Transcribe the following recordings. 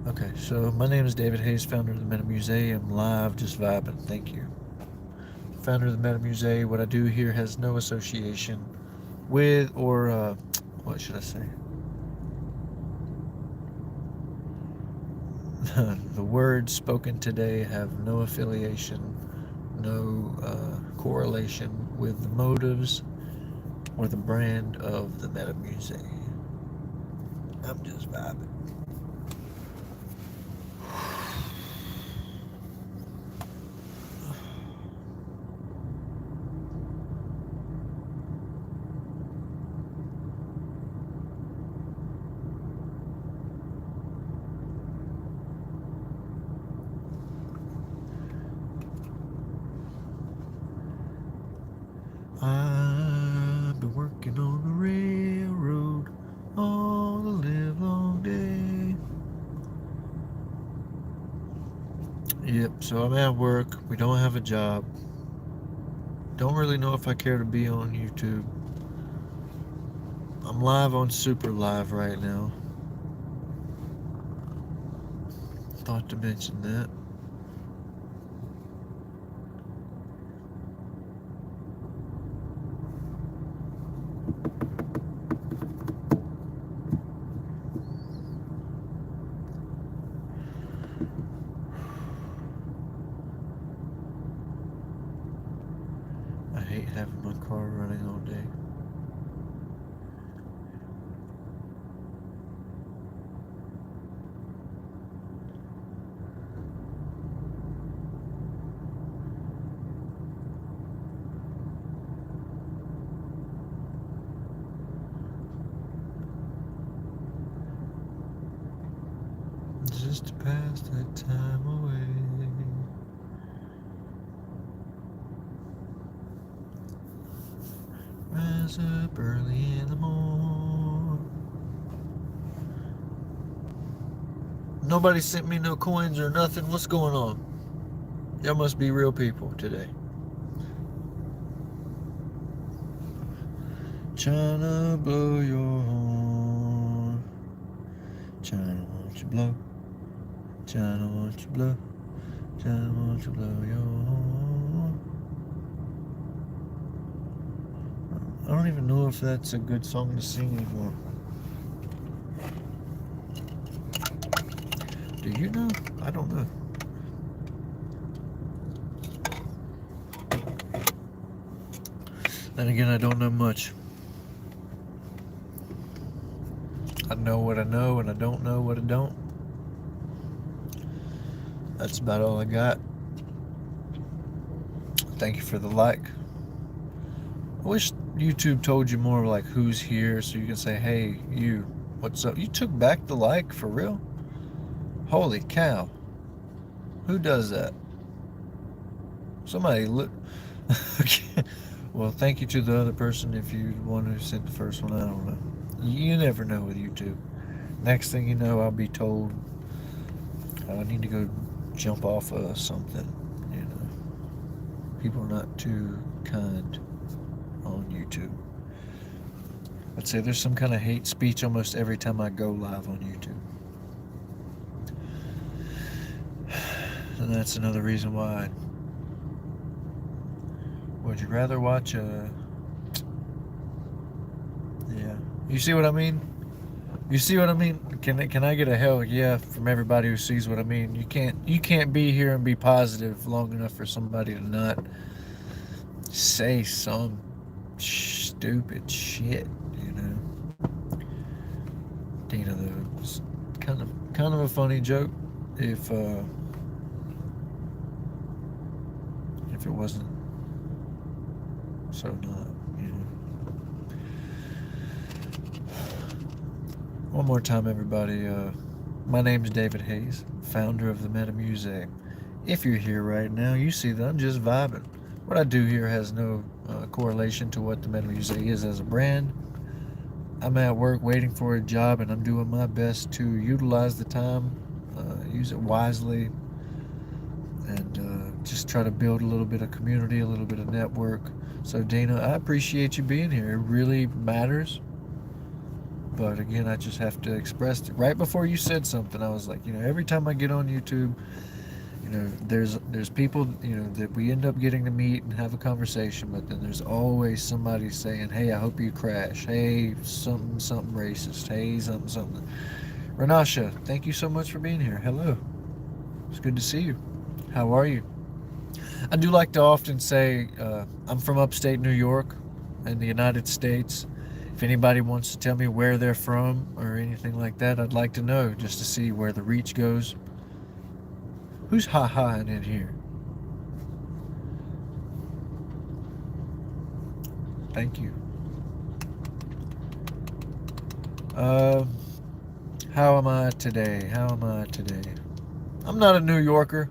Okay, so my name is David Hayes, founder of the Meta Musee. I'm live, just vibing. Thank you. Founder of the Meta Musee. What I do here has no association with, or what should I say? The words spoken today have no affiliation, no correlation with the motives or the brand of the Meta Musee. I'm just vibing. I've been working on the railroad all the live long day. Yep, so I'm at work. We don't have a job. Don't really know if I care to be on YouTube. I'm live on Super Live right now. Thought to mention that. I hate having my car running all day. Just to pass that time away. Rise up early in the morning. Nobody sent me no coins or nothing. What's going on? Y'all must be real people today. China, blow your horn. China, won't you blow? China, won't you blow? China, won't you blow your horn? I don't even know if that's a good song to sing anymore. Do you know? I don't know. Then again, I don't know much. I know what I know, and I don't know what I don't. That's about all I got. Thank you for the like. I wish YouTube told you more like who's here so you can say, hey, you, what's up? You took back the like for real? Holy cow. Who does that? Somebody look. Okay. Well, thank you to the other person if you the one who sent the first one. I don't know. You never know with YouTube. Next thing you know, I'll be told I need to go jump off of something. You know, people are not too kind on YouTube. I'd say there's some kind of hate speech almost every time I go live on YouTube. And that's another reason why. Would you rather watch a... Yeah. You see what I mean? You see what I mean? Can I get a hell yeah from everybody who sees what I mean? You can't be here and be positive long enough for somebody to not say some stupid shit, you know. Dina, though, was kind of a funny joke if it wasn't so not, you know. One more time, everybody. My name is David Hayes, founder of the Meta Musee. If you're here right now, you see that I'm just vibing. What I do here has no correlation to what the Meta Musee is as a brand. I'm at work waiting for a job, and I'm doing my best to utilize the time, use it wisely, and just try to build a little bit of community, a little bit of network. So, Dana, I appreciate you being here. It really matters. But again, I just have to express it. Right before you said something, I was like, every time I get on YouTube, there's people, that we end up getting to meet and have a conversation, but then there's always somebody saying, hey, I hope you crash. Hey, something racist. Hey, something. Renasha, thank you so much for being here. Hello. It's good to see you. How are you? I do like to often say I'm from upstate New York in the United States. If anybody wants to tell me where they're from or anything like that, I'd like to know just to see where the reach goes. Who's ha-haing in here? Thank you. How am I today? I'm not a New Yorker.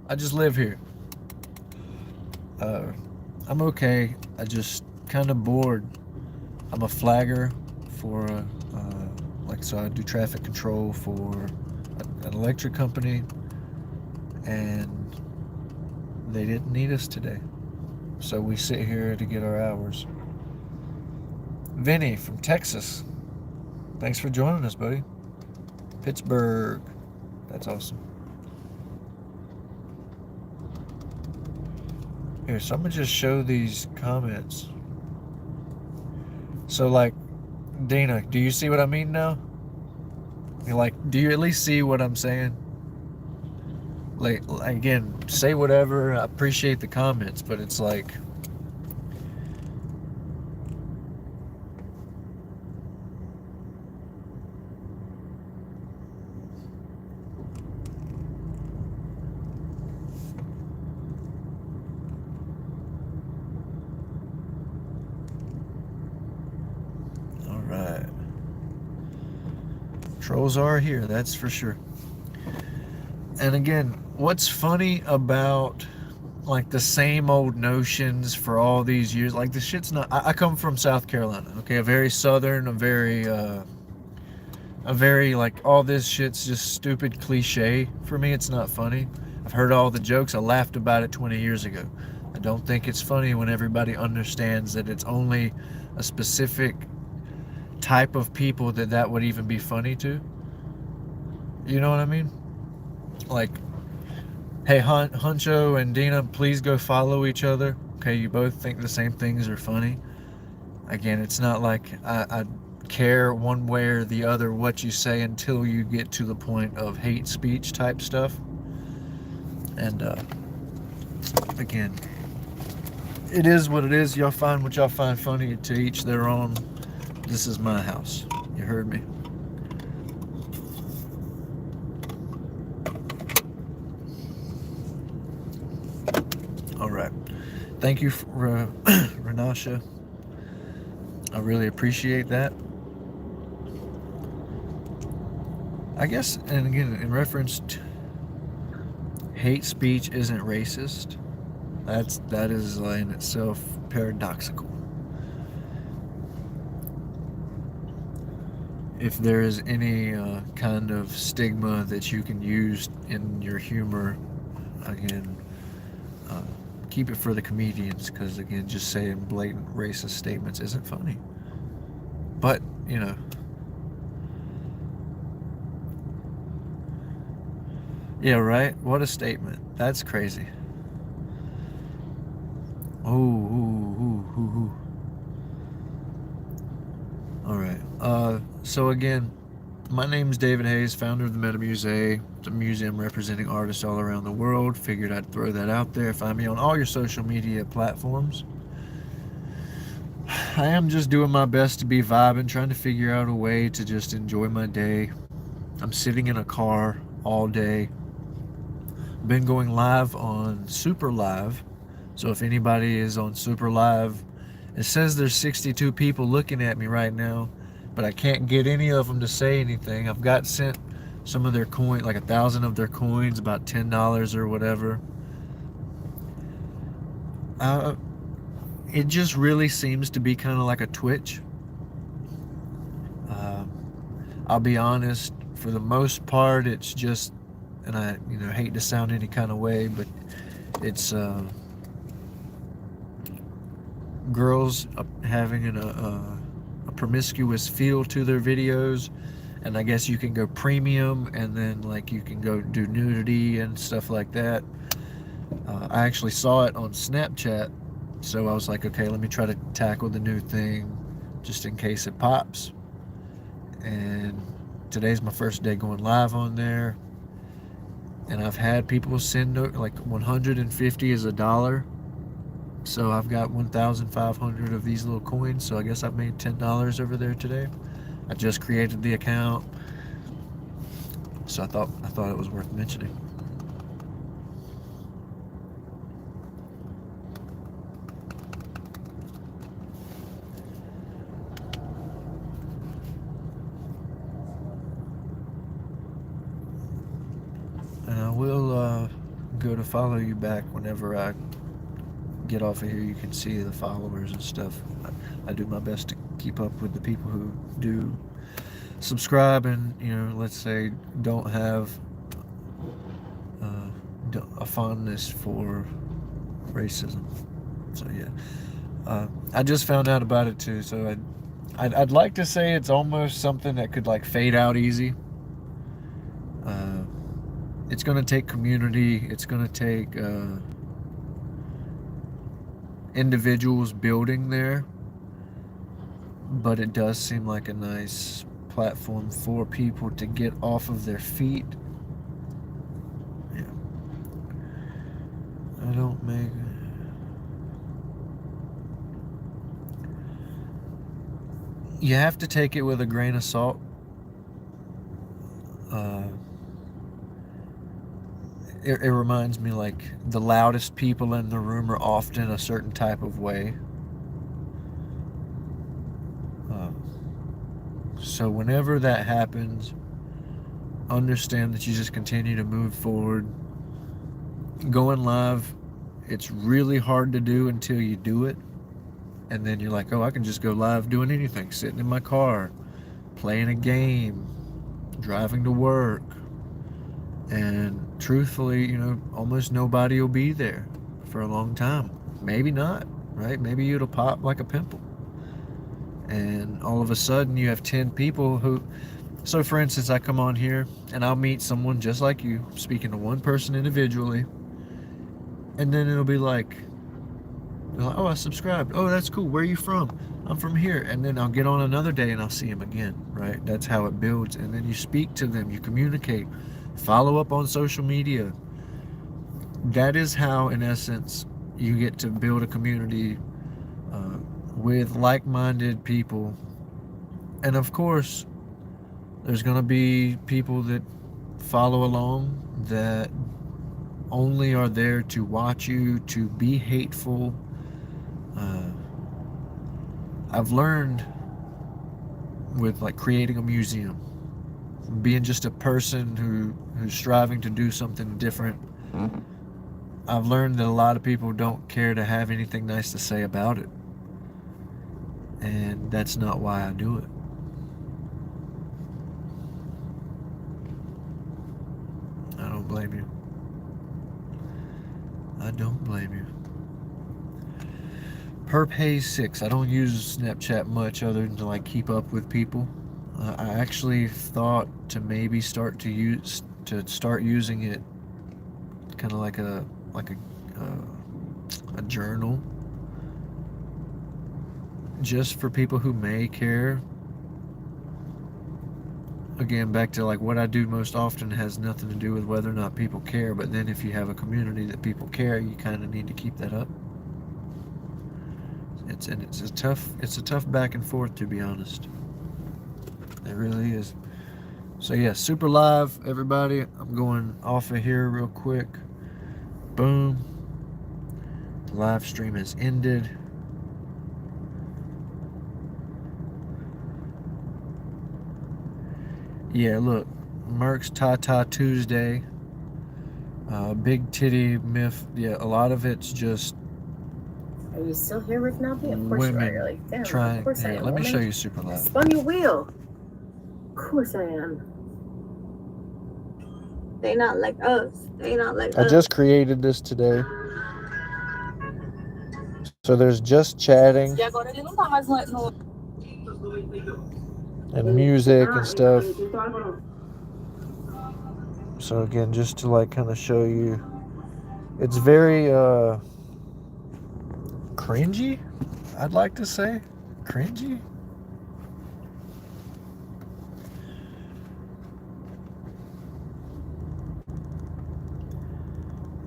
I just live here. I'm okay. I just kind of bored. I'm a flagger for, so I do traffic control for an electric company, and they didn't need us today. So we sit here to get our hours. Vinny from Texas. Thanks for joining us, buddy. Pittsburgh. That's awesome. Here, so I'm going to just show these comments. So, Dana, do you see what I mean now? Do you at least see what I'm saying? Again, say whatever. I appreciate the comments, but it's like... Alright. Trolls are here, that's for sure. And again, what's funny about the same old notions for all these years, the shit's not... I come from South Carolina, okay? A very southern, a very all this shit's just stupid cliche. For me, it's not funny. I've heard all the jokes. I laughed about it 20 years ago. I don't think it's funny when everybody understands that it's only a specific type of people that would even be funny to. You know what I mean? Hey, Huncho and Dina, please go follow each other. Okay, you both think the same things are funny. Again, it's not like I care one way or the other what you say until you get to the point of hate speech type stuff. And again, it is what it is. Y'all find what y'all find funny, to each their own. This is my house. You heard me. All right. Thank you, Renasha. I really appreciate that. I guess, and again, in reference to hate speech isn't racist. That is in itself paradoxical. If there is any kind of stigma that you can use in your humor, again, keep it for the comedians, because again, just saying blatant racist statements isn't funny. But, yeah, right? What a statement. That's crazy. Ooh. All right. So again, my name is David Hayes, founder of the Meta Musee. It's a museum representing artists all around the world. Figured I'd throw that out there. Find me on all your social media platforms. I am just doing my best to be vibing, trying to figure out a way to just enjoy my day. I'm sitting in a car all day. Been going live on Super Live. So if anybody is on Super Live, it says there's 62 people looking at me right now, but I can't get any of them to say anything. I've got sent some of their coins, 1,000 of their coins, about $10 or whatever. It just really seems to be kind of like a Twitch. I'll be honest, for the most part, it's just, and I hate to sound any kind of way, but it's girls having a promiscuous feel to their videos, and I guess you can go premium, and then like you can go do nudity and stuff like that. I actually saw it on Snapchat, so I was like, okay, let me try to tackle the new thing just in case it pops. And today's my first day going live on there, and I've had people send like 150 is $1. So I've got 1,500 of these little coins, so I guess I've made $10 over there today. I just created the account, so I thought it was worth mentioning. And I will go to follow you back whenever I get off of here. You can see the followers and stuff. I do my best to keep up with the people who do subscribe and, let's say don't have a fondness for racism. So yeah, I just found out about it too. So I'd like to say it's almost something that could like fade out easy. It's going to take community. It's going to take individuals building there, but it does seem like a nice platform for people to get off of their feet. Yeah. I don't make... You have to take it with a grain of salt. It reminds me like the loudest people in the room are often a certain type of way. So whenever that happens, understand that you just continue to move forward. Going live, it's really hard to do until you do it. And then you're like, oh, I can just go live doing anything, sitting in my car, playing a game, driving to work. And truthfully, almost nobody will be there for a long time. Maybe not, right? Maybe it'll pop like a pimple. And all of a sudden you have 10 people who... So for instance, I come on here and I'll meet someone just like you, speaking to one person individually. And then it'll be like, oh, I subscribed. Oh, that's cool. Where are you from? I'm from here. And then I'll get on another day and I'll see them again, right? That's how it builds. And then you speak to them, you communicate, follow up on social media. That is how, in essence, you get to build a community with like-minded people. And of course, there's going to be people that follow along that only are there to watch you, to be hateful. I've learned with like creating a museum, being just a person who's striving to do something different. I've learned that a lot of people don't care to have anything nice to say about it. And that's not why I do it. I don't blame you. I don't blame you. Perp Haze 6. I don't use Snapchat much other than to like keep up with people. I actually thought to maybe start using it kind of like a journal, just for people who may care. Again, back to like what I do most often has nothing to do with whether or not people care, but then if you have a community that people care, you kind of need to keep that up. It's a tough back and forth, to be honest. It really is. So yeah, super live, everybody. I'm going off of here real quick. Boom. The live stream has ended. Yeah, look, Merck's Tata Tuesday, big titty myth. Yeah, a lot of it's just. Are you still here with Nappy? Of course you are. You're like, damn, of course I am. Let me show you super live. Spun your wheel. Of course I am. They not like us. They not like us. I just created this today. So there's just chatting. and music and stuff. So again, just to like kind of show you, it's very cringy, I'd like to say. Cringy?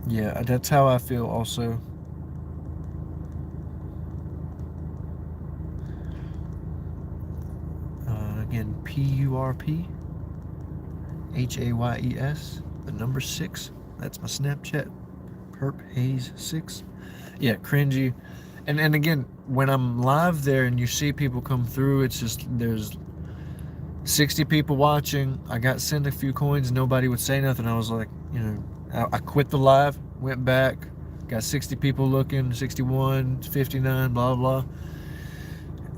Yeah, that's how I feel also. Again, PURP HAYES, the number 6. That's my Snapchat. Perp Haze 6. Yeah, cringy. And again, when I'm live there and you see people come through, it's just there's 60 people watching. I got sent a few coins, nobody would say nothing. I was like, I quit the live, went back, got 60 people looking, 61, 59, blah blah.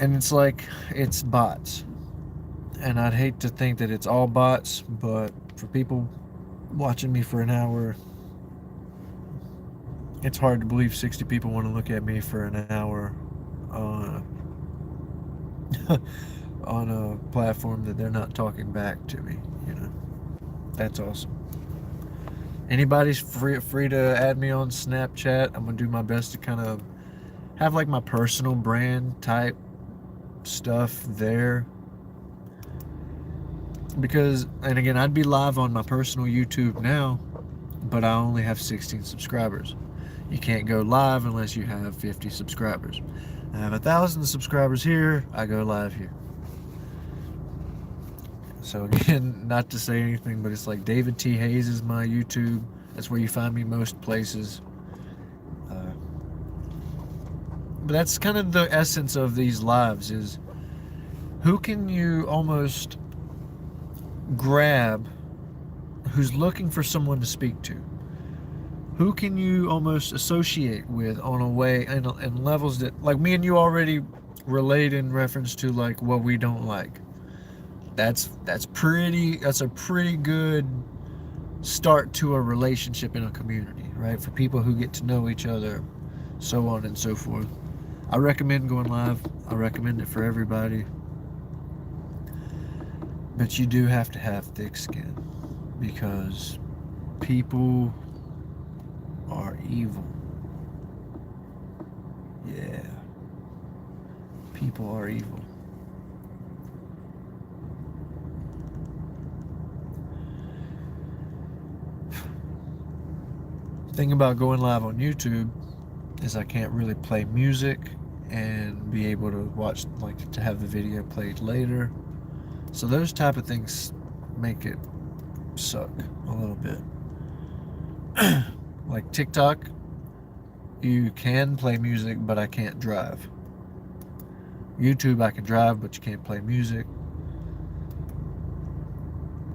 And it's like it's bots. And I'd hate to think that it's all bots, but for people watching me for an hour, it's hard to believe 60 people want to look at me for an hour on on a platform that they're not talking back to me. That's awesome. Anybody's free to add me on Snapchat. I'm gonna do my best to kind of have like my personal brand type stuff there. Because, and again, I'd be live on my personal YouTube now, but I only have 16 subscribers. You can't go live unless you have 50 subscribers. I have 1,000 subscribers here, I go live here. So again, not to say anything, but it's like David T. Hayes is my YouTube. That's where you find me most places. But that's kind of the essence of these lives, is who can you almost grab who's looking for someone to speak to? Who can you almost associate with on a way and levels that, like me and you already relate in reference to like what we don't like. That's a pretty good start to a relationship in a community, right? For people who get to know each other, so on and so forth. I recommend going live. I recommend it for everybody. But you do have to have thick skin, because people are evil. Yeah. People are evil. The thing about going live on YouTube is I can't really play music and be able to watch, like, to have the video played later. So those type of things make it suck a little bit. Like TikTok, you can play music, but I can't drive. YouTube, I can drive, but you can't play music.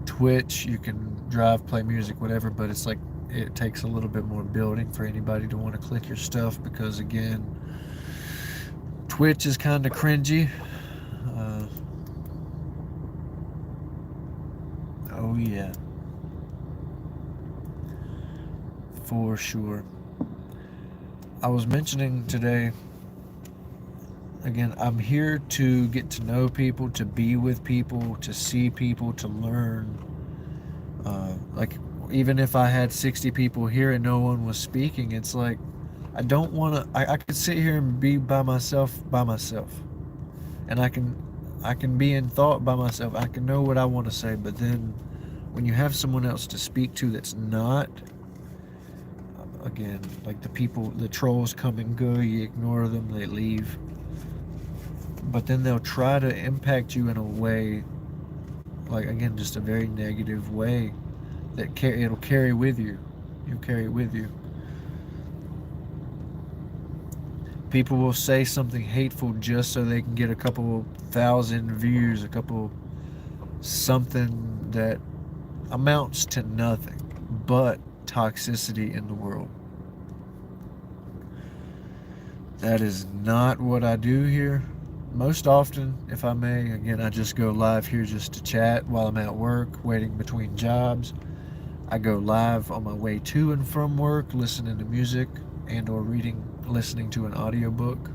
Twitch, you can drive, play music, whatever, but it's like it takes a little bit more building for anybody to want to click your stuff, because again, Twitch is kind of cringy. Oh yeah, for sure. I was mentioning today, again, I'm here to get to know people, to be with people, to see people, to learn. Like, even if I had 60 people here and no one was speaking, it's like, I don't want to, I could sit here and be by myself. And I can be in thought by myself. I can know what I want to say, but then when you have someone else to speak to that's not, again, like the trolls come and go, you ignore them, they leave. But then they'll try to impact you in a way, like, again, just a very negative way that it'll carry with you. You'll carry it with you. People will say something hateful just so they can get a couple thousand views, something that amounts to nothing but toxicity in the world. That is not what I do here. Most often, if I may, again, I just go live here just to chat while I'm at work, waiting between jobs. I go live on my way to and from work, listening to music and or listening to an audiobook.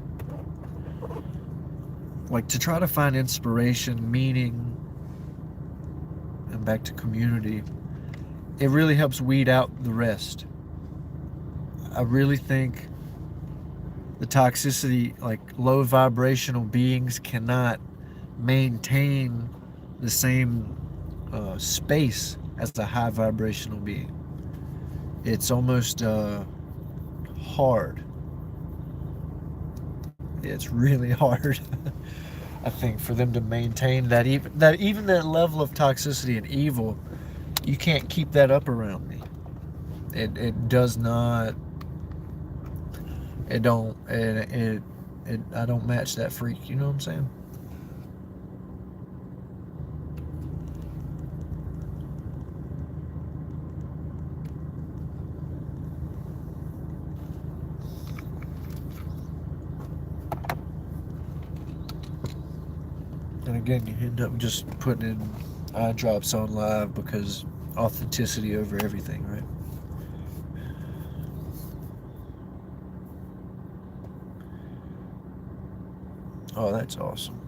like to try to find inspiration, meaning, and back to community, it really helps weed out the rest. I really think the toxicity, like low vibrational beings cannot maintain the same space as a high vibrational being. It's almost hard. It's really hard. I think for them to maintain even that level of toxicity and evil, you can't keep that up around me. It does not. It don't. It I don't match that freak. You know what I'm saying? And again, you end up just putting in eye drops on live because authenticity over everything, right? Oh, that's awesome.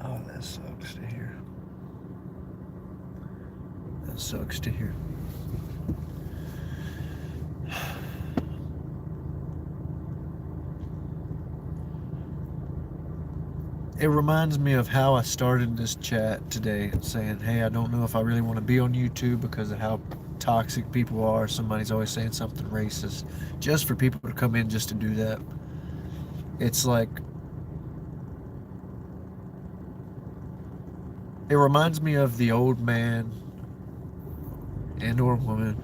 Oh, that sucks to hear. That sucks to hear. It reminds me of how I started this chat today, saying, hey, I don't know if I really want to be on YouTube because of how toxic people are. Somebody's always saying something racist just for people to come in just to do that. It's like, it reminds me of the old man and or woman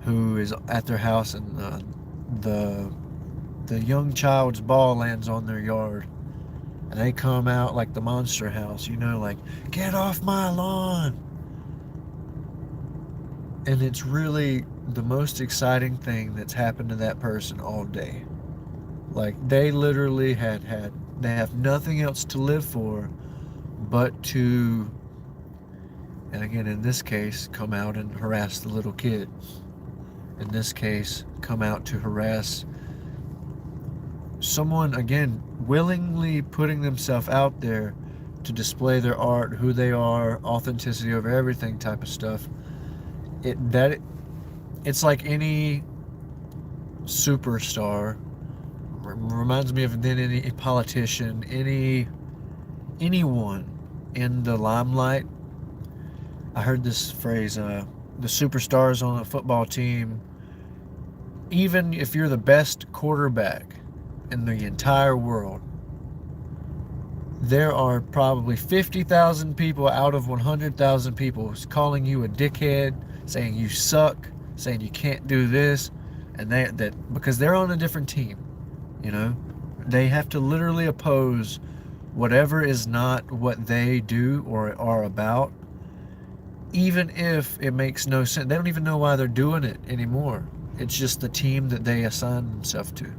who is at their house and the young child's ball lands on their yard. And they come out like the Monster House, you know, like, get off my lawn. And it's really the most exciting thing that's happened to that person all day. Like, they literally they have nothing else to live for but to, and again, in this case, come out and harass the little kid. In this case, come out to harass someone, again, willingly putting themselves out there to display their art, who they are, authenticity over everything type of stuff. It's like any superstar. Reminds me of then any politician, anyone in the limelight. I heard this phrase, the superstars on a football team, even if you're the best quarterback in the entire world, there are probably 50,000 people out of 100,000 people calling you a dickhead, saying you suck, saying you can't do this, and that because they're on a different team, you know, they have to literally oppose whatever is not what they do or are about, even if it makes no sense. They don't even know why they're doing it anymore. It's just the team that they assign themselves to.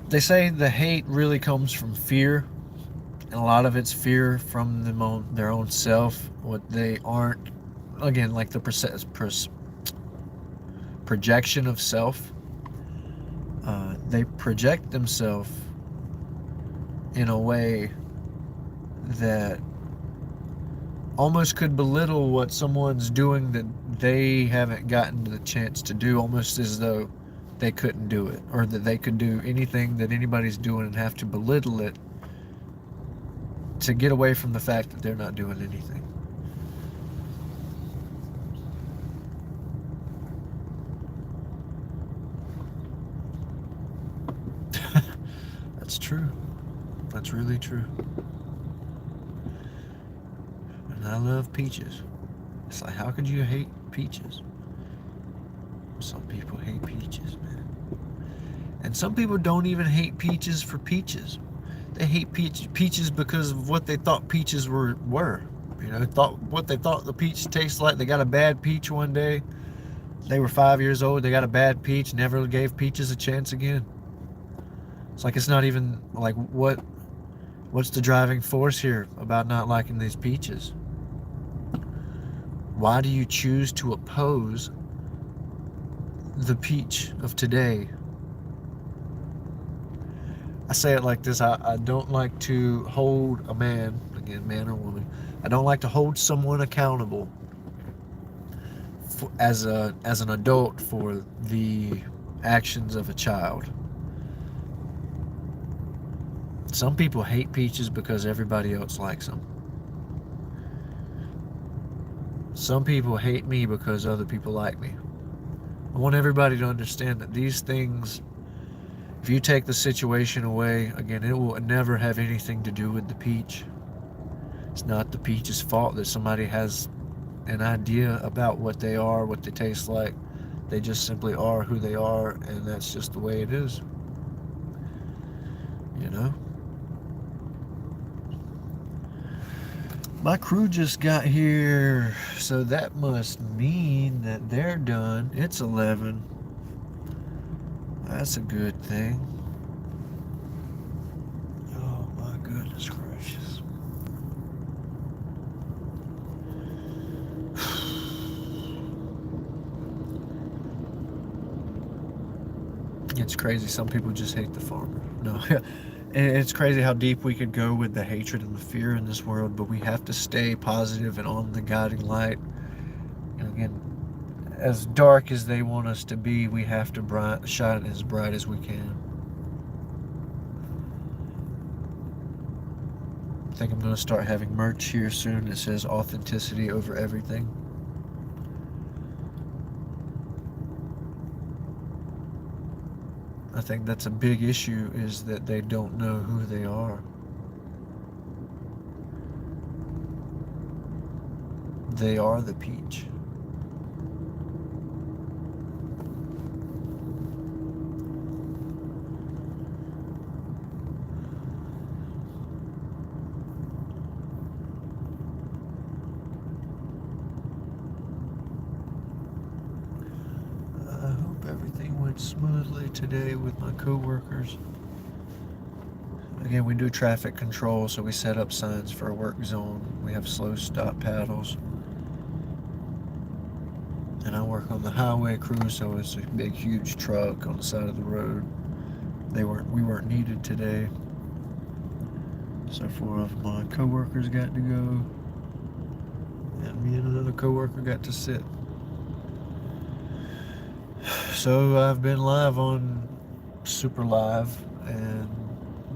They say the hate really comes from fear, and a lot of it's fear from their own self, what they aren't, again, like the projection of self. They project themselves in a way that almost could belittle what someone's doing that they haven't gotten the chance to do, almost as though they couldn't do it, or that they could do anything that anybody's doing and have to belittle it to get away from the fact that they're not doing anything. That's true. That's really true. And I love peaches. It's like, how could you hate peaches? Some people hate peaches, man. And some people don't even hate peaches for peaches. They hate peaches because of what they thought peaches were. You know, what they thought the peach tastes like. They got a bad peach one day. They were 5 years old. They got a bad peach. Never gave peaches a chance again. It's like it's not even like what's the driving force here about not liking these peaches? Why do you choose to oppose the peach of today? I say it like this. I don't like to hold a man, again, man or woman, I don't like to hold someone accountable as an adult for the actions of a child. Some people hate peaches because everybody else likes them. Some people hate me because other people like me. I want everybody to understand that these things, if you take the situation away, again, it will never have anything to do with the peach. It's not the peach's fault that somebody has an idea about what they are, what they taste like. They just simply are who they are, and that's just the way it is. You know? My crew just got here, so that must mean that they're done. It's 11. That's a good thing. Oh my goodness gracious. It's crazy. Some people just hate the farmer. No. It's crazy how deep we could go with the hatred and the fear in this world, but we have to stay positive and on the guiding light. And again, as dark as they want us to be, we have to shine as bright as we can. I think I'm going to start having merch here soon that says authenticity over everything. I think that's a big issue, is that they don't know who they are. They are the peach. Smoothly today with my co-workers. Again, we do traffic control, so we set up signs for a work zone. We have slow stop paddles. And I work on the highway crew, so it's a big, huge truck on the side of the road. We weren't needed today. So 4 of my co-workers got to go. And me and another co-worker got to sit. So I've been live on Super Live and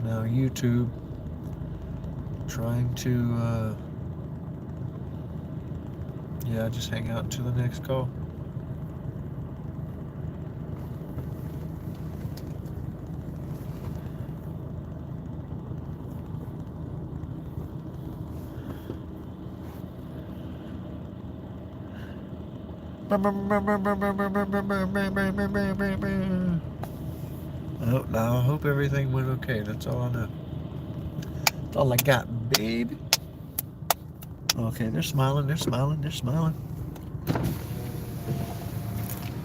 now YouTube, trying to just hang out until the next call. I hope everything went okay. That's all I know. That's all I got, baby. Okay, they're smiling. They're smiling. They're smiling.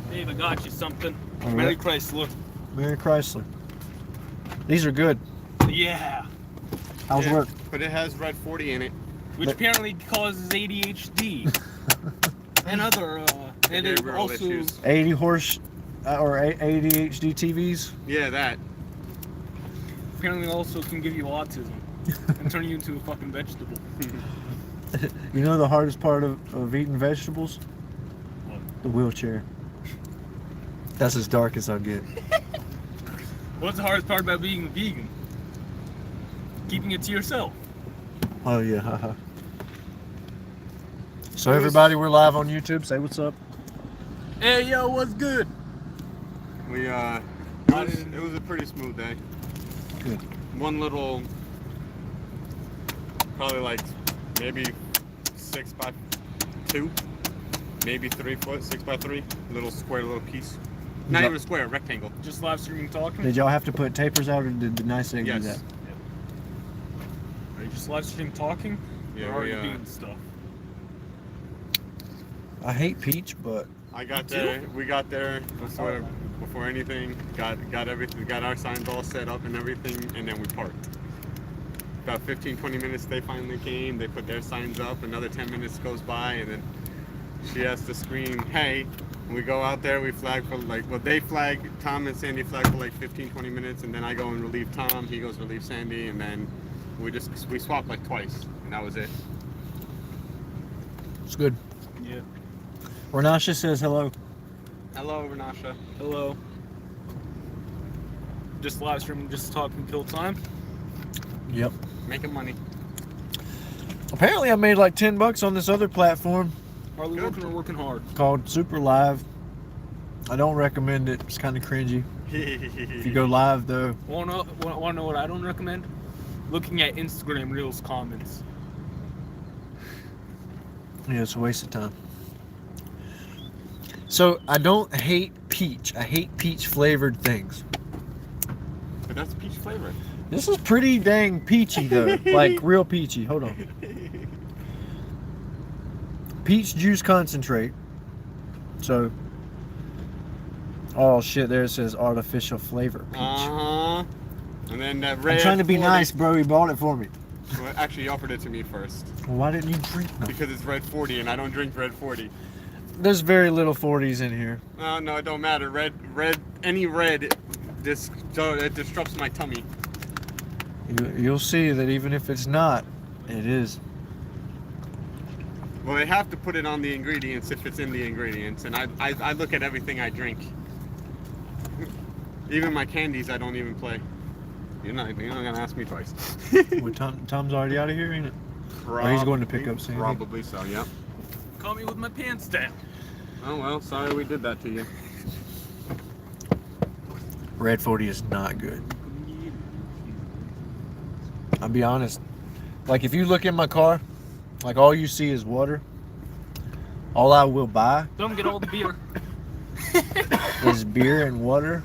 Dave, I got you something. Right. Merry Chrysler. Merry Chrysler. These are good. Yeah. How's work? But it has red 40 in it. Which apparently causes ADHD. And other, and it also... issues. 80 horse, or ADHD TVs? Yeah, that. Apparently also can give you autism. And turn you into a fucking vegetable. You know the hardest part of eating vegetables? What? The wheelchair. That's as dark as I'll get. What's the hardest part about being a vegan? Keeping it to yourself. Oh yeah, haha. So everybody, we're live on YouTube. Say what's up. Hey yo, what's good? We it was a pretty smooth day. Good. One little, probably like maybe 6x2, maybe 3 foot, 6x3, little square, little piece. Not even a square, a rectangle. Just live streaming talking? Did y'all have to put tapers out, or did the nice thing do that? you just live stream talking? Yeah, or are you doing stuff? I hate Peach, but I got there. We got there before anything. Got everything. Got our signs all set up and everything, and then we parked. About 15-20 minutes, they finally came. They put their signs up. Another 10 minutes goes by, and then she has to scream, "Hey!" We go out there. We flag for they flag. Tom and Sandy flag for like 15-20 minutes, and then I go and relieve Tom. He goes relieve Sandy, and then we swap like twice, and that was it. it's good. Yeah. Renasha says hello. Hello, Renasha. Hello. Just live stream, just talking, kill time. Yep. Making money. Apparently I made like $10 on this other platform Hardly working or working hard. called Super Live. I don't recommend it. It's kind of cringy. If you go live though. Want to know what I don't recommend? Looking at Instagram Reels comments. Yeah, it's a waste of time. So I don't hate peach. I hate peach flavored things. But that's peach flavor. This is pretty dang peachy though. Like real peachy. Hold on. Peach juice concentrate. So, oh shit, there it says artificial flavor peach. Uh-huh. And then that red I'm trying to be 40 nice, bro. He bought it for me. Well, actually, you offered it to me first. Well, why didn't you drink them? Because it's red 40 and I don't drink red 40. There's very little 40s in here. No, it don't matter. Any red, it disrupts my tummy. You'll see that even if it's not, it is. Well, they have to put it on the ingredients if it's in the ingredients, and I look at everything I drink. Even my candies, I don't even play. You're not gonna ask me twice. Well, Tom's already out of here, ain't it? Or he's going to pick up Sandy. Probably so, yeah. Caught me with my pants down. Oh well, sorry we did that to you. Red 40 is not good. I'll be honest. Like if you look in my car, like all you see is water. All I will buy Don't get all the beer. is beer and water,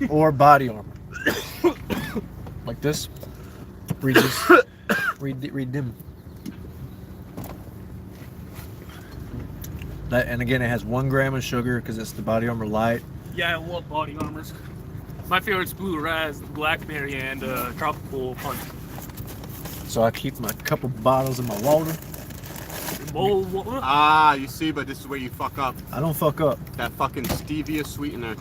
or body armor. Like this. Read this. Read them. That, and again, it has 1 gram of sugar because it's the Body Armor Light. Yeah, I love body armors. My favorite's Blue Raz, Blackberry, and Tropical Punch. So I keep my couple bottles of my water. Ah, you see, but this is where you fuck up. I don't fuck up. That fucking stevia sweetener.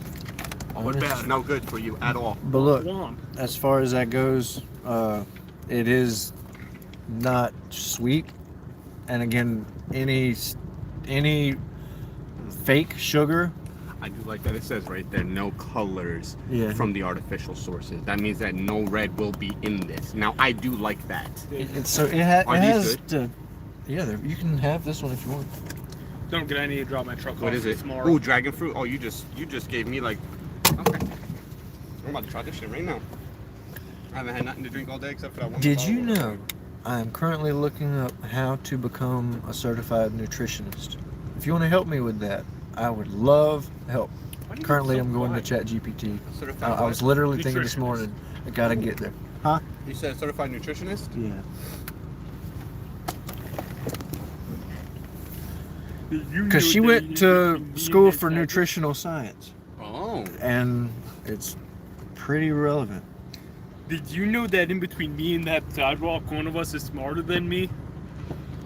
What bad? It's no good for you at all. But look, as far as that goes, it is not sweet. And again, any fake sugar. I do like that it says right there, no colors from the artificial sources. That means that no red will be in this. Now, I do like that. It has to. Yeah, you can have this one if you want. Don't get any to drop my truck What off is it? tomorrow. Ooh, dragon fruit. Oh, you just gave me like. Okay. I'm about to try this shit right now. I haven't had nothing to drink all day except for that one. Did you know I am currently looking up how to become a certified nutritionist? If you want to help me with that, I would love help. Currently, I'm going to ChatGPT. I was literally thinking this morning, I gotta get there. Huh? You said certified nutritionist? Yeah. Because she went to school for nutritional science. Oh. And it's pretty relevant. Did you know that in between me and that sidewalk, one of us is smarter than me?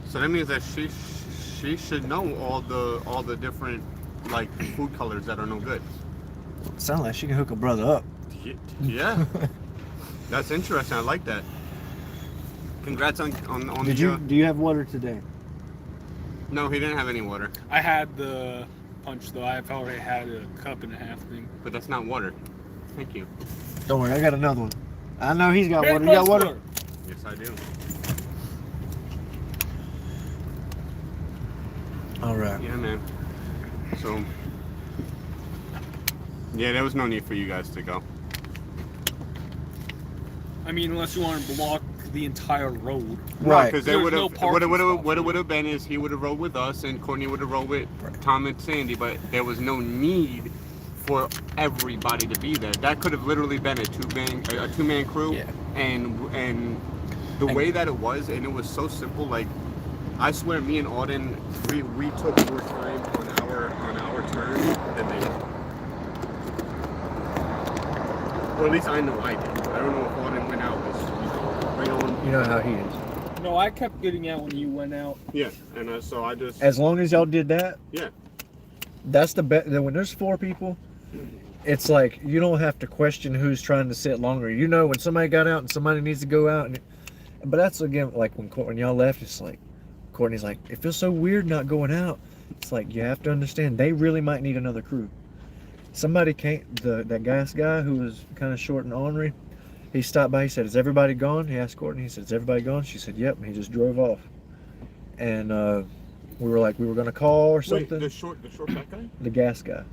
So that means that she should know all the different like food colors that are no good. Sounds like she can hook a brother up. Yeah. That's interesting. I like that. Congrats on Do you have water today? No, he didn't have any water. I had the punch though. I've already had a cup and a half thing. But that's not water. Thank you. Don't worry, I got another one. I know he's got water. You got water? Yes, I do. All right. Yeah, man. So, yeah, there was no need for you guys to go. I mean, unless you want to block the entire road. Right. Because There's what no it parking would spots. have been is he would have rode with us and Courtney would have rode with Tom and Sandy, but there was no need for everybody to be there. That could have literally been a two-man crew. Yeah. and the way that it was, and it was so simple. Like, I swear, me and Auden, we took more time on our turn than they did. Or at least I know I did. I don't know if Auden went out was right on. You know how he is. No, I kept getting out when you went out. Yeah, and so I just. As long as y'all did that. Yeah. That's the best. When there's 4 people, it's like you don't have to question who's trying to sit longer. You know when somebody got out and somebody needs to go out. But that's again like when y'all left. It's like Courtney's like, it feels so weird not going out. It's like you have to understand they really might need another crew. Somebody came, that gas guy who was kind of short and ornery. He stopped by. He said, "Is everybody gone?" He asked Courtney. He said, "Is everybody gone?" She said, "Yep." And he just drove off. And we were like, we were gonna call or something. Wait, the short fat guy? The gas guy.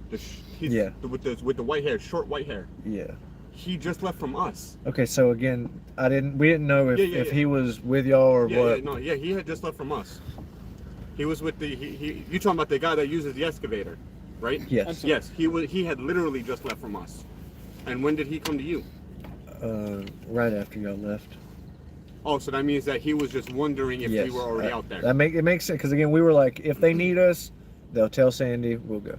Yeah. With the white hair, short white hair. Yeah. He just left from us. Okay, so again, we didn't know if he was with y'all or what. Yeah, he had just left from us. He was with you talking about the guy that uses the excavator, right? Yes. Yes, he had literally just left from us. And when did he come to you? Right after y'all left. Oh, so that means that he was just wondering if we were already out there. It makes sense because again, we were like, if they need us, they'll tell Sandy, we'll go.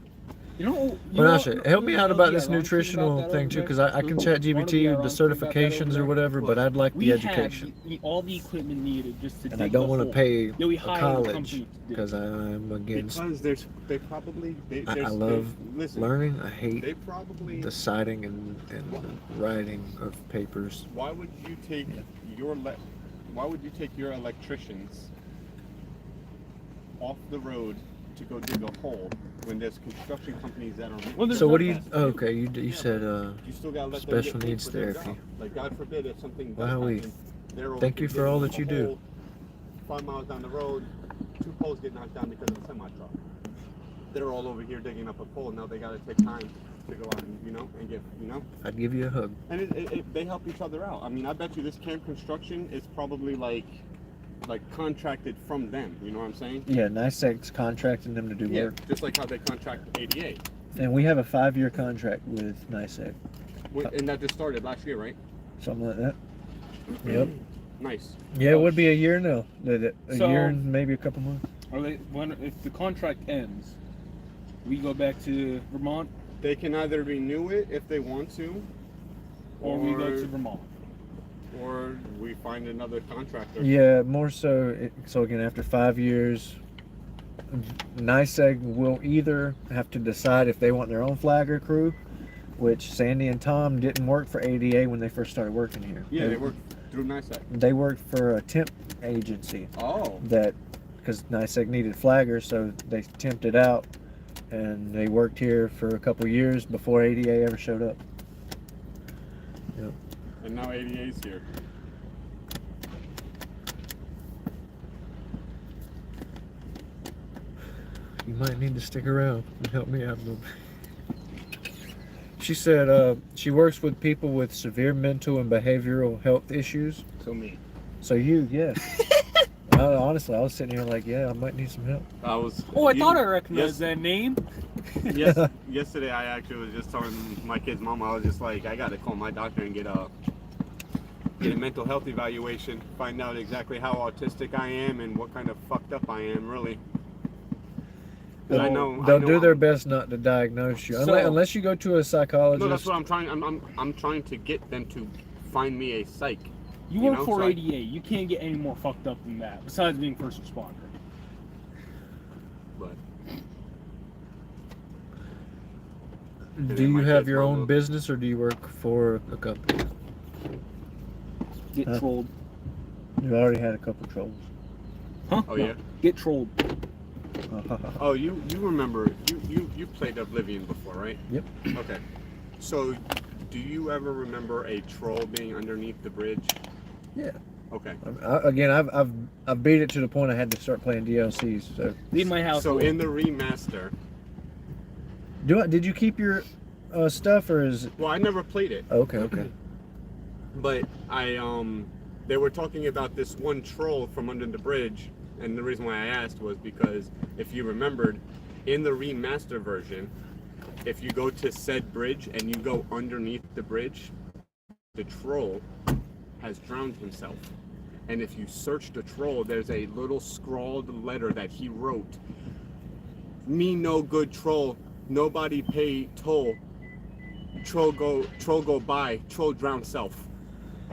Help me out about this nutritional thing too, because I can chat GPT the certifications or whatever, but I'd like the education. All the equipment needed just to. And I don't want to pay a college because I'm against. Because they probably. I love learning. I hate the citing and writing of papers. Why would you take your electricians off the road to go dig a hole when there's construction companies that are so what do you okay you said you still gotta let special needs therapy. Like, God forbid if something wow, thank you for all that you do. 5 miles down the road, 2 poles get knocked down because of a semi truck. They're all over here digging up a pole. Now they gotta take time to go out and get I'd give you a hug. And they help each other out. I mean, I bet you this camp construction is probably like contracted from them, you know what I'm saying? Yeah, NICEAG's contracting them to do work. Just like how they contract ADA. And we have a 5-year contract with NICEAG. And that just started last year, right? Something like that. Yep. Nice. Yeah, it would be a year now. A year and maybe a couple months. If the contract ends, we go back to Vermont? They can either renew it if they want to, or we go to Vermont. Or we find another contractor. Yeah, more so. So again, after 5 years, NICEAG will either have to decide if they want their own flagger crew, which Sandy and Tom didn't work for ADA when they first started working here. Yeah, they worked through NICEAG. They worked for a temp agency. Oh. Because NICEAG needed flaggers, so they temped it out, and they worked here for a couple years before ADA ever showed up. Yep. And now ADA's here. You might need to stick around and help me out a little bit. She said she works with people with severe mental and behavioral health issues. So me. So you, yes. Honestly, I was sitting here like, yeah, I might need some help. I thought I recognized that name. Yes. Yesterday, I actually was just telling my kid's mom, I was just like, I got to call my doctor and get a mental health evaluation, find out exactly how autistic I am and what kind of fucked up I am, really. They'll do their best not to diagnose you, unless you go to a psychologist. No, that's what I'm trying. I'm trying to get them to find me a psych. You work for ADA. You can't get any more fucked up than that. Besides being first responder. But do you have your own business or do you work for a company? Get trolled. You already had a couple trolls. Huh? Oh yeah. Get trolled. Oh, you remember you played Oblivion before, right? Yep. Okay. So, do you ever remember a troll being underneath the bridge? Yeah. Okay. I've beat it to the point I had to start playing DLCs. So leave my house. So in the remaster, did you keep your stuff or is? Well, I never played it. Okay. But they were talking about this one troll from under the bridge, and the reason why I asked was because if you remembered, in the remaster version, if you go to said bridge and you go underneath the bridge, the troll has drowned himself. And if you search the troll, there's a little scrawled letter that he wrote. Me no good troll, nobody pay toll. Troll go by, troll drown self.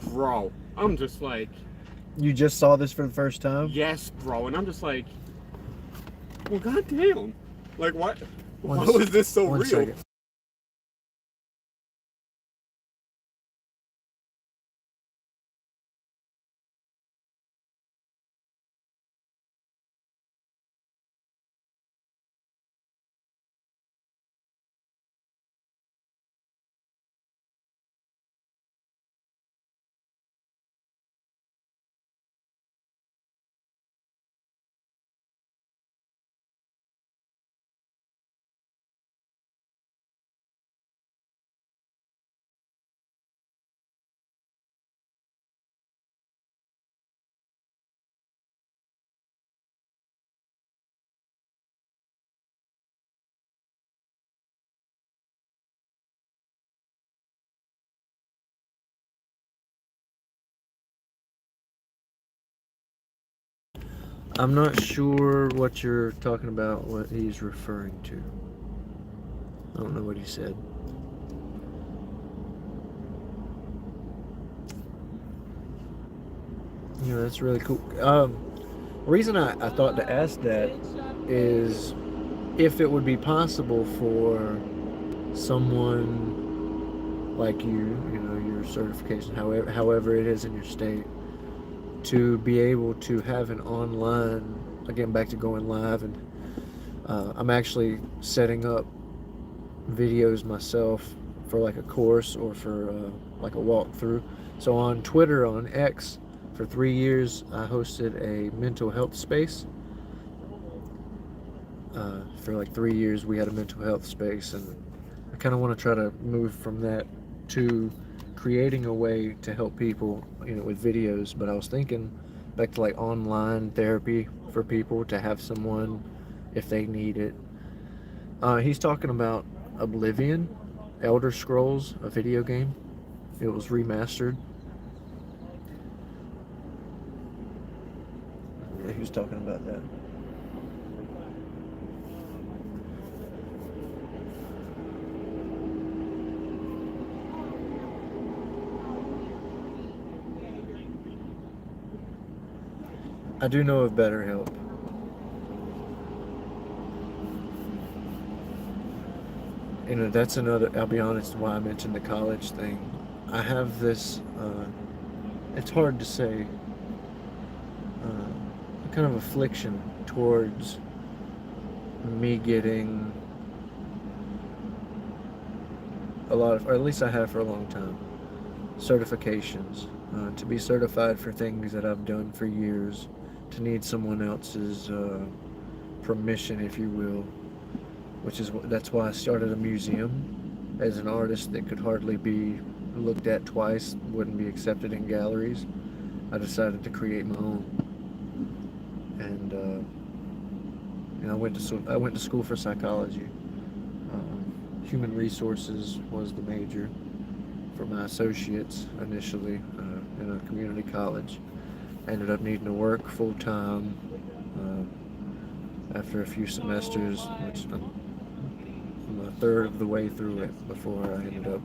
Bro, I'm just like... You just saw this for the first time? Yes, bro. And I'm just like, well, goddamn. Like, what? Why was this so real? Second. I'm not sure what you're talking about, what he's referring to. I don't know what he said. Yeah, that's really cool. The reason I thought to ask that is if it would be possible for someone like you know, your certification, however it is in your state, to be able to have an online, again, back to going live, and I'm actually setting up videos myself for like a course or for like a walkthrough. So on Twitter, on X, for 3 years, I hosted a mental health space. For like 3 years, we had a mental health space, and I kind of want to try to move from that to creating a way to help people, you know, with videos. But I was thinking back to like online therapy for people, to have someone if they need it. He's talking about Oblivion, Elder Scrolls, a video game. It was remastered. Yeah, he was talking about that. I do know of BetterHelp. You know, that's another, I'll be honest, why I mentioned the college thing. I have this, it's hard to say, kind of affliction towards me getting a lot of, or at least I have for a long time, certifications. To be certified for things that I've done for years, to need someone else's permission, if you will, which is that's why I started a museum. As an artist that could hardly be looked at twice, wouldn't be accepted in galleries, I decided to create my own. And you know, I went to school for psychology. Human resources was the major for my associates initially in a community college. I ended up needing to work full time after a few semesters, which I'm a third of the way through it before I ended up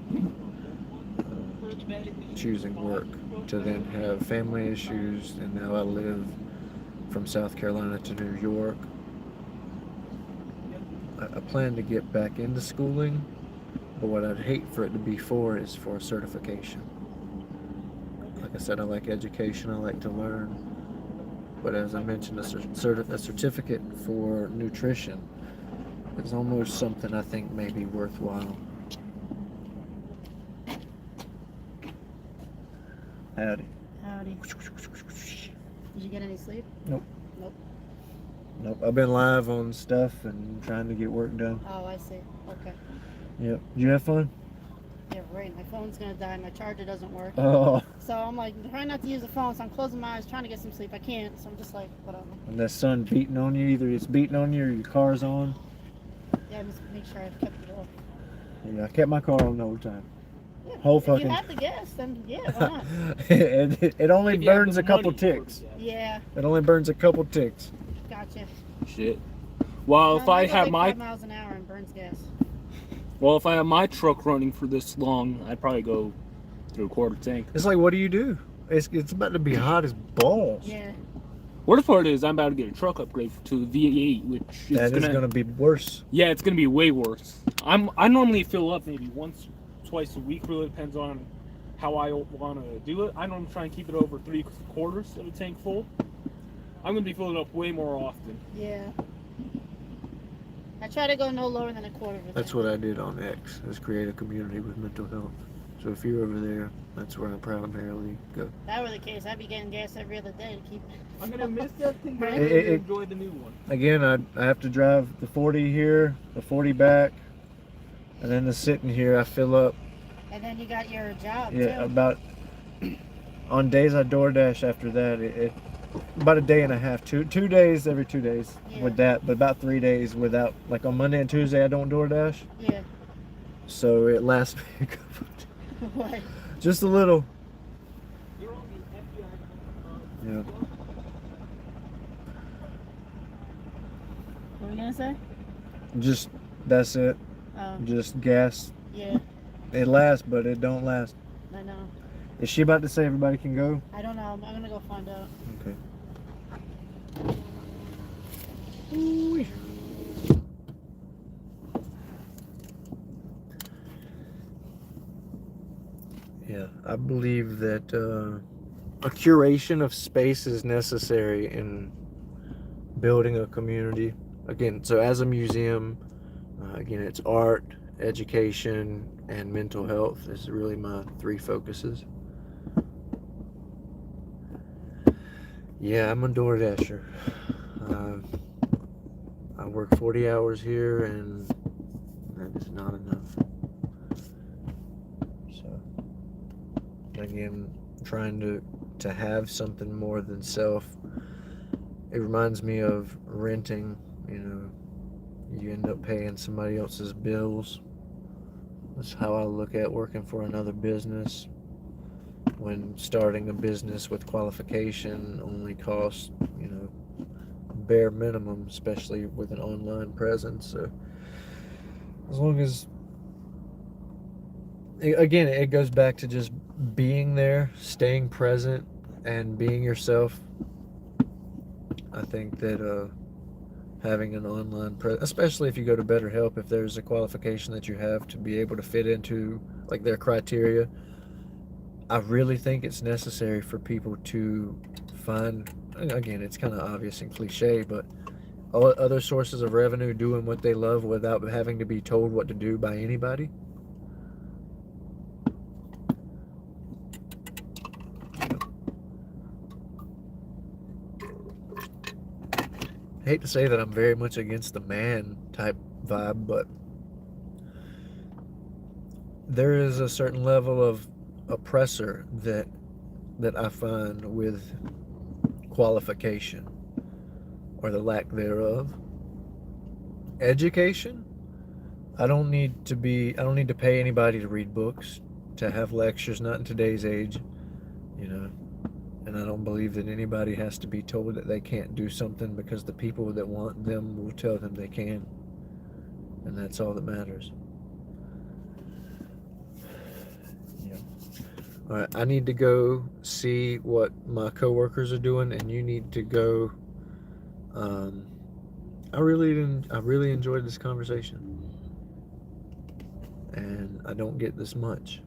choosing work, to then have family issues, and now I live from South Carolina to New York. I plan to get back into schooling, but what I'd hate for it to be for is for a certification. Like I said, I like education, I like to learn, but as I mentioned, a certificate for nutrition is almost something I think may be worthwhile. Howdy. Howdy. Did you get any sleep? Nope. Nope. Nope. I've been live on stuff and trying to get work done. Oh, I see. Okay. Yep. Did you have fun? Yeah, right. My phone's gonna die. My charger doesn't work. Oh. So I'm like trying not to use the phone. So I'm closing my eyes, trying to get some sleep. I can't. So I'm just like, whatever. And that sun beating on you, either it's beating on you or your car's on. Yeah, just make sure I've kept it off. Yeah, I kept my car on the whole time. Yeah, Whole if fucking. you have the gas, then yeah, why not? It only If you have burns the a couple money for ticks. it, Yeah, It only burns a couple ticks. gotcha. Shit. Well, if I go have like my 5 miles an hour and burns gas. if I have my truck running for this long, I'd probably go through a quarter tank. It's like, what do you do? It's about to be hot as balls. Yeah. Worst part is I'm about to get a truck upgrade to the V8, which is That is gonna be worse. Yeah, it's gonna be way worse. I normally fill up maybe once, twice a week. Really depends on how I want to do it. I normally try and keep it over 3/4 of a tank full. I'm gonna be filling up way more often. Yeah. I try to go no lower than a quarter of a That's tank. what I did on X. Is create a community with mental health. So if you're over there, that's where I primarily go. If that were the case, I'd be getting gas every other day to keep. I'm gonna miss that thing, but I'm It- gonna it- enjoy the new one. Again, I have to drive the 40 here, the 40 back, and then the sitting here. I fill up. And then you got your job Yeah, too. about on days I DoorDash. After that, it about a day and a half, two days every 2 days Yeah. with that, but about 3 days without. Like on Monday and Tuesday, I don't DoorDash, Yeah. so it lasts me a couple What? just a little. Yeah. What were you gonna say? Just that's it. Um, Just gas. yeah, It lasts, but it don't last. I know. Is she about to say everybody can go? I don't know. I'm gonna go find out. Okay. Yeah, I believe that a curation of space is necessary in building a community. Again, so as a museum, again, it's art, education, and mental health is really my 3 focuses. Yeah, I'm a DoorDasher. I work 40 hours here, and that is not enough. So, again, trying to have something more than self. It reminds me of renting. You know, you end up paying somebody else's bills. That's how I look at working for another business. When starting a business with qualification only costs, you know, bare minimum, especially with an online presence. So as long as, again, it goes back to just being there, staying present, and being yourself. I think that having an online presence, especially if you go to BetterHelp, if there's a qualification that you have to be able to fit into like their criteria, I really think it's necessary for people to find, again, it's kind of obvious and cliche, but other sources of revenue, doing what they love without having to be told what to do by anybody. I hate to say that I'm very much against the man type vibe, but there is a certain level of oppressor that I find with qualification or the lack thereof. Education, I don't need to pay anybody to read books, to have lectures, not in today's age, you know. And I don't believe that anybody has to be told that they can't do something, because the people that want them will tell them they can. And that's all that matters. Yeah. All right, I need to go see what my coworkers are doing, and you need to go. I really enjoyed this conversation, and I don't get this much.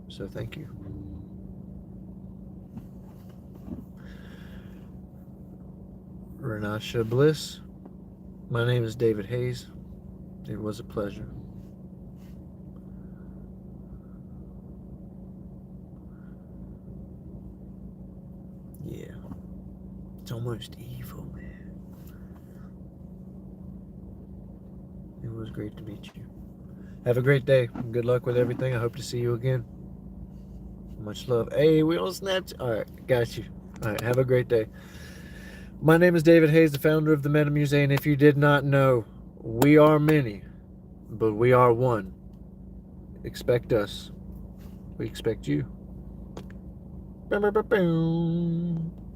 So thank you. Renasha Bliss. My name is David Hayes. It was a pleasure. Yeah. It's almost evil, man. It was great to meet you. Have a great day. Good luck with everything. I hope to see you again. Much love. Hey, we on Snapchat. Alright, got you. Alright, have a great day. My name is David Hayes, the founder of the Meta Musee, and if you did not know, we are many, but we are one. Expect us. We expect you. Boom, boom, boom, boom.